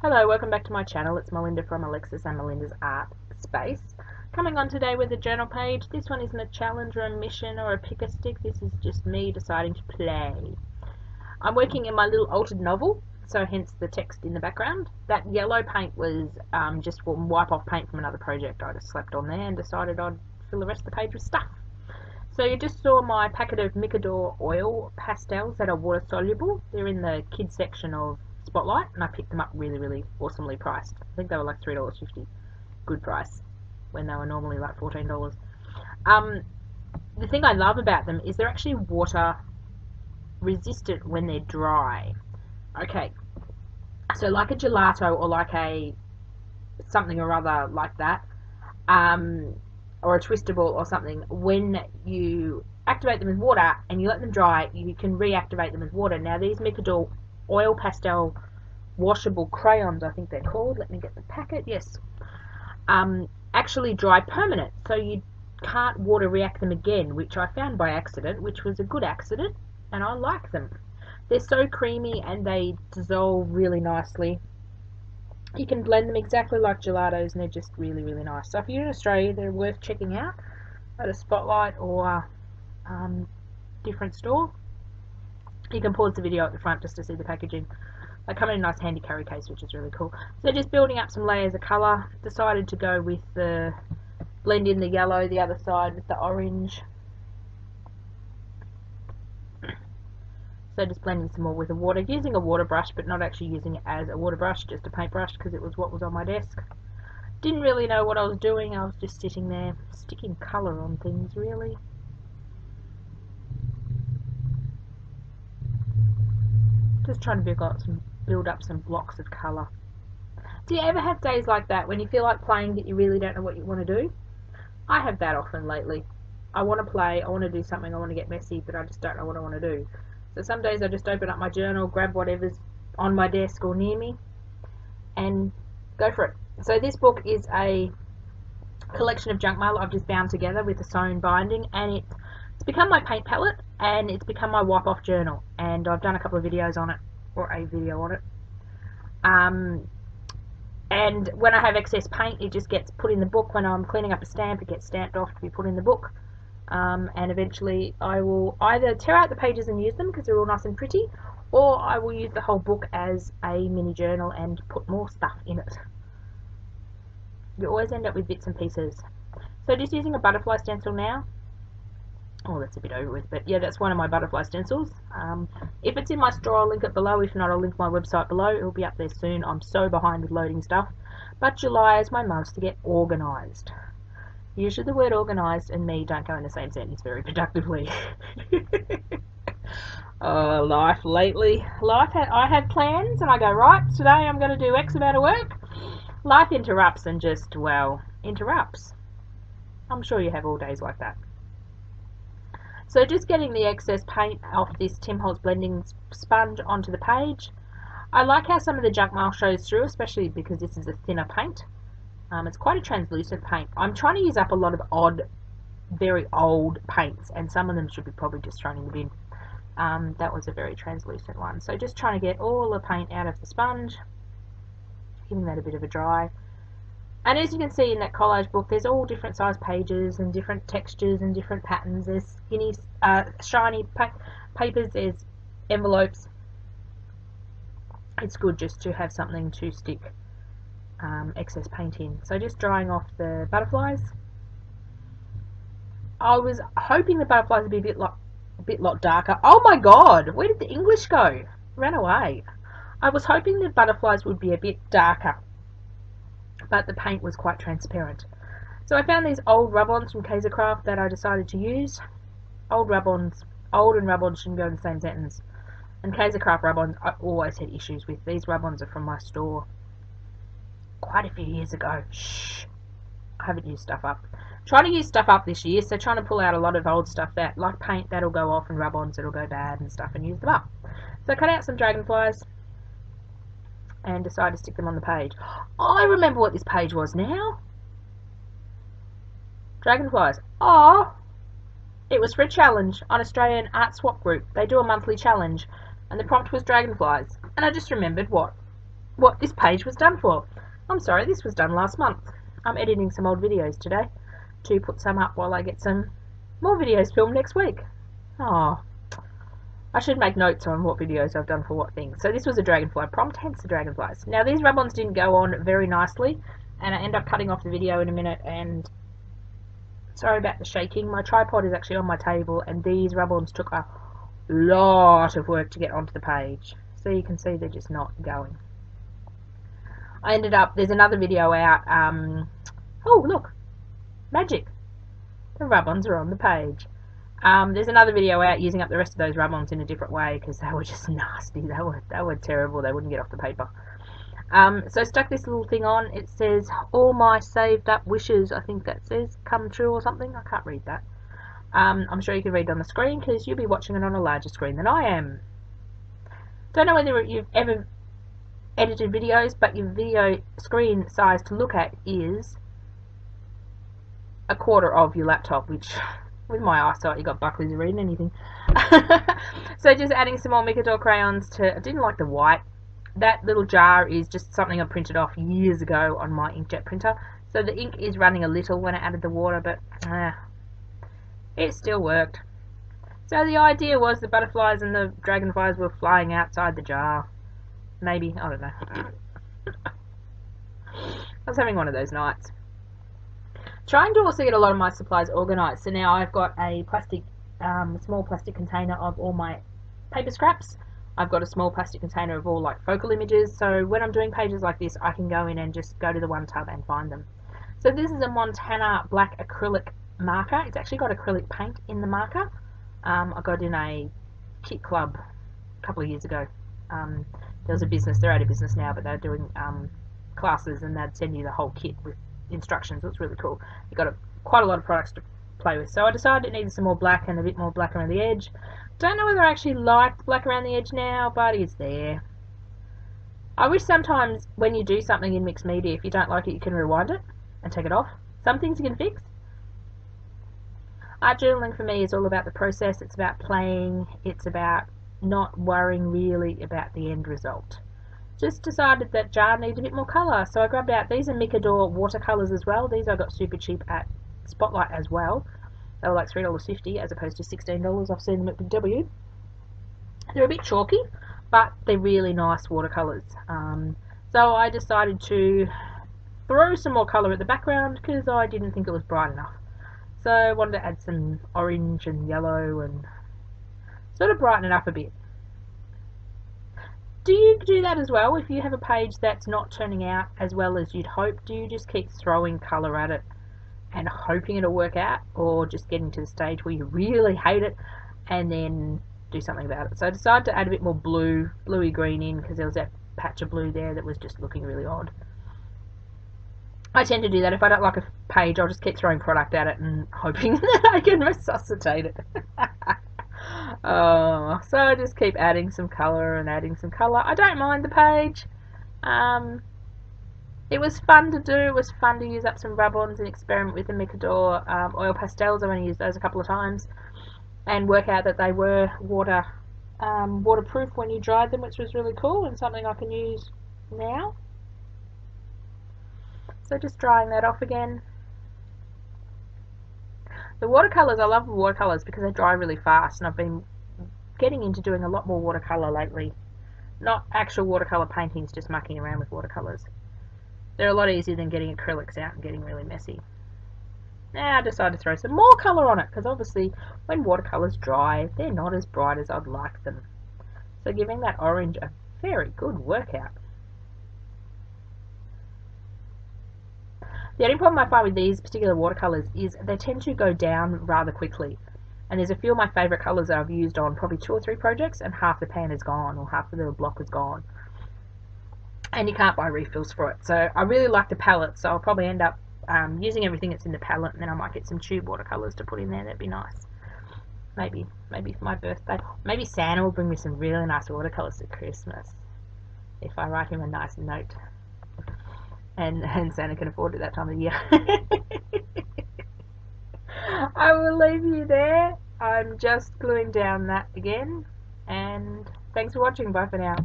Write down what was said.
Hello, welcome back to my channel. It's Melinda from Alexis and Melinda's Art Space. Coming on today with a journal page. This one isn't a challenge or a mission or a pick a stick. This is just me deciding to play. I'm working in my little altered novel, so hence the text in the background. That yellow paint was just wipe off paint from another project I just slapped on there and decided I'd fill the rest of the page with stuff. So you just saw my packet of Micador oil pastels that are water soluble. They're in the kids section of Spotlight, and I picked them up really awesomely priced. I think they were like $3.50. Good price when they were normally like $14. The thing I love about them is they're actually water resistant when they're dry. Okay, so like a gelato or like a something or other like that, or a twistable or something, when you activate them with water and you let them dry, you can reactivate them with water. Now these Micador oil pastel washable crayons, I think they're called, let me get the packet, yes, actually dry permanent, so you can't water react them again, which I found by accident, which was a good accident, and I like them. They're so creamy and they dissolve really nicely. You can blend them exactly like gelatos and they're just really nice. So if you're in Australia, they're worth checking out at a Spotlight or different store. You can pause the video at the front just to see the packaging. They come in a nice handy carry case, which is really cool. So just building up some layers of colour. Decided to go with the blend in the yellow, the other side with the orange. So just blending some more with the water, using a water brush, but not actually using it as a water brush, just a paintbrush, because it was what was on my desk. Didn't really know what I was doing. I was just sitting there sticking colour on things, really. Just trying to build up some blocks of colour. Do you ever have days like that when you feel like playing but you really don't know what you want to do? I have that often lately. I want to play, I want to do something, I want to get messy, but I just don't know what I want to do. So some days I just open up my journal, grab whatever's on my desk or near me, and go for it. So this book is a collection of junk mail I've just bound together with a sewn binding, and it's become my paint palette, and it's become my wipe-off journal, and I've done a couple of videos on it, or a video on it. And when I have excess paint, it just gets put in the book. When I'm cleaning up a stamp, it gets stamped off to be put in the book. And eventually I will either tear out the pages and use them because they're all nice and pretty, or I will use the whole book as a mini journal and put more stuff in it. You always end up with bits and pieces. So just using a butterfly stencil now. Oh, that's a bit over with, but yeah, that's one of my butterfly stencils. If it's in my store, I'll link it below. If not, I'll link my website below. It'll be up there soon. I'm so behind with loading stuff. But July is my month to get organised. Usually the word organised and me don't go in the same sentence very productively. Oh, life lately. I have plans and I go, right, today I'm going to do X amount of work. Life interrupts and just, well, interrupts. I'm sure you have all days like that. So just getting the excess paint off this Tim Holtz blending sponge onto the page. I like how some of the junk mail shows through, especially because this is a thinner paint. It's quite a translucent paint. I'm trying to use up a lot of odd, very old paints, and some of them should be probably just thrown in the bin. That was a very translucent one. So just trying to get all the paint out of the sponge, giving that a bit of a dry. And as you can see in that collage book, there's all different size pages and different textures and different patterns. There's skinny, shiny papers, there's envelopes. It's good just to have something to stick excess paint in. So just drying off the butterflies. I was hoping the butterflies would be a bit lot darker. Oh my god, where did the English go? Ran away. I was hoping the butterflies would be a bit darker, but the paint was quite transparent. So I found these old rub-ons from Craft that I decided to use. Old rub-ons. Old and rub-ons shouldn't go in the same sentence. And Craft rub-ons I always had issues with. These rub-ons are from my store quite a few years ago. Shh. I haven't used stuff up. Trying to use stuff up this year, so trying to pull out a lot of old stuff that, like paint, that'll go off, and rub-ons that'll go bad and stuff, and use them up. So I cut out some dragonflies and decided to stick them on the page. I remember what this page was now. Dragonflies. Oh, it was for a challenge on Australian Art Swap Group. They do a monthly challenge, and the prompt was dragonflies. And I just remembered what what this page was done for. I'm sorry, this was done last month. I'm editing some old videos today to put some up while I get some more videos filmed next week. Oh, I should make notes on what videos I've done for what things. So this was a dragonfly prompt, hence the dragonflies. Now these rub-ons didn't go on very nicely, and I end up cutting off the video in a minute, and sorry about the shaking. My tripod is actually on my table, and these rub-ons took a lot of work to get onto the page. So you can see they're just not going. I ended up, there's another video out, oh look, magic. The rub-ons are on the page. There's another video out using up the rest of those rub-ons in a different way because they were just nasty. They were terrible. They wouldn't get off the paper. So I stuck this little thing on. It says, all my saved up wishes, I think that says, come true or something. I can't read that. I'm sure you can read it on the screen because you'll be watching it on a larger screen than I am. Don't know whether you've ever edited videos, but your video screen size to look at is a quarter of your laptop, which with my eyesight you got bucklers of reading anything. So just adding some more Mikador crayons to, I didn't like the white. That little jar is just something I printed off years ago on my inkjet printer, so the ink is running a little when I added the water, but it still worked. So the idea was the butterflies and the dragonflies were flying outside the jar. Maybe, I don't know. I was having one of those nights. Trying to also get a lot of my supplies organised. So now I've got a plastic, small plastic container of all my paper scraps. I've got a small plastic container of all like focal images. So when I'm doing pages like this, I can go in and just go to the one tub and find them. So this is a Montana black acrylic marker. It's actually got acrylic paint in the marker. I got in a kit club a couple of years ago. There was a business, they're out of business now, but they're doing classes, and they'd send you the whole kit with instructions. It was really cool. You got quite a lot of products to play with. So I decided it needed some more black and a bit more black around the edge. Don't know whether I actually like black around the edge now, but it's there. I wish sometimes when you do something in mixed media, if you don't like it, you can rewind it and take it off. Some things you can fix. Art journaling for me is all about the process. It's about playing. It's about not worrying really about the end result. Just decided that jar needs a bit more colour, so I grabbed out, these are Mikador watercolours as well. These I got super cheap at Spotlight as well. They were like $3.50 as opposed to $16. I've seen them at Big W. They're a bit chalky, but they're really nice watercolours. So I decided to throw some more colour at the background because I didn't think it was bright enough. So I wanted to add some orange and yellow and sort of brighten it up a bit. Do you do that as well? If you have a page that's not turning out as well as you'd hope, do you just keep throwing colour at it and hoping it'll work out, or just getting to the stage where you really hate it and then do something about it? So I decided to add a bit more bluey green in because there was that patch of blue there that was just looking really odd. I tend to do that. If I don't like a page, I'll just keep throwing product at it and hoping that I can resuscitate it. So I just keep adding some colour and adding some colour. I don't mind the page. It was fun to do. It was fun to use up some rub-ons and experiment with the Mikador oil pastels. I've only used those a couple of times and work out that they were waterproof when you dried them, which was really cool and something I can use now. So just drying that off again. The watercolours, I love the watercolours because they dry really fast, and I've been getting into doing a lot more watercolour lately. Not actual watercolour paintings, just mucking around with watercolours. They're a lot easier than getting acrylics out and getting really messy. Now I decided to throw some more colour on it because obviously when watercolours dry, they're not as bright as I'd like them. So giving that orange a very good workout. The only problem I find with these particular watercolours is they tend to go down rather quickly. And there's a few of my favourite colours that I've used on probably 2 or 3 projects, and half the pan is gone, or half the little block is gone. And you can't buy refills for it. So I really like the palette, so I'll probably end up using everything that's in the palette, and then I might get some tube watercolours to put in there. That'd be nice. Maybe for my birthday. Maybe Santa will bring me some really nice watercolours at Christmas if I write him a nice note. And Santa can afford it that time of year. I will leave you there. I'm just gluing down that again. And thanks for watching. Bye for now.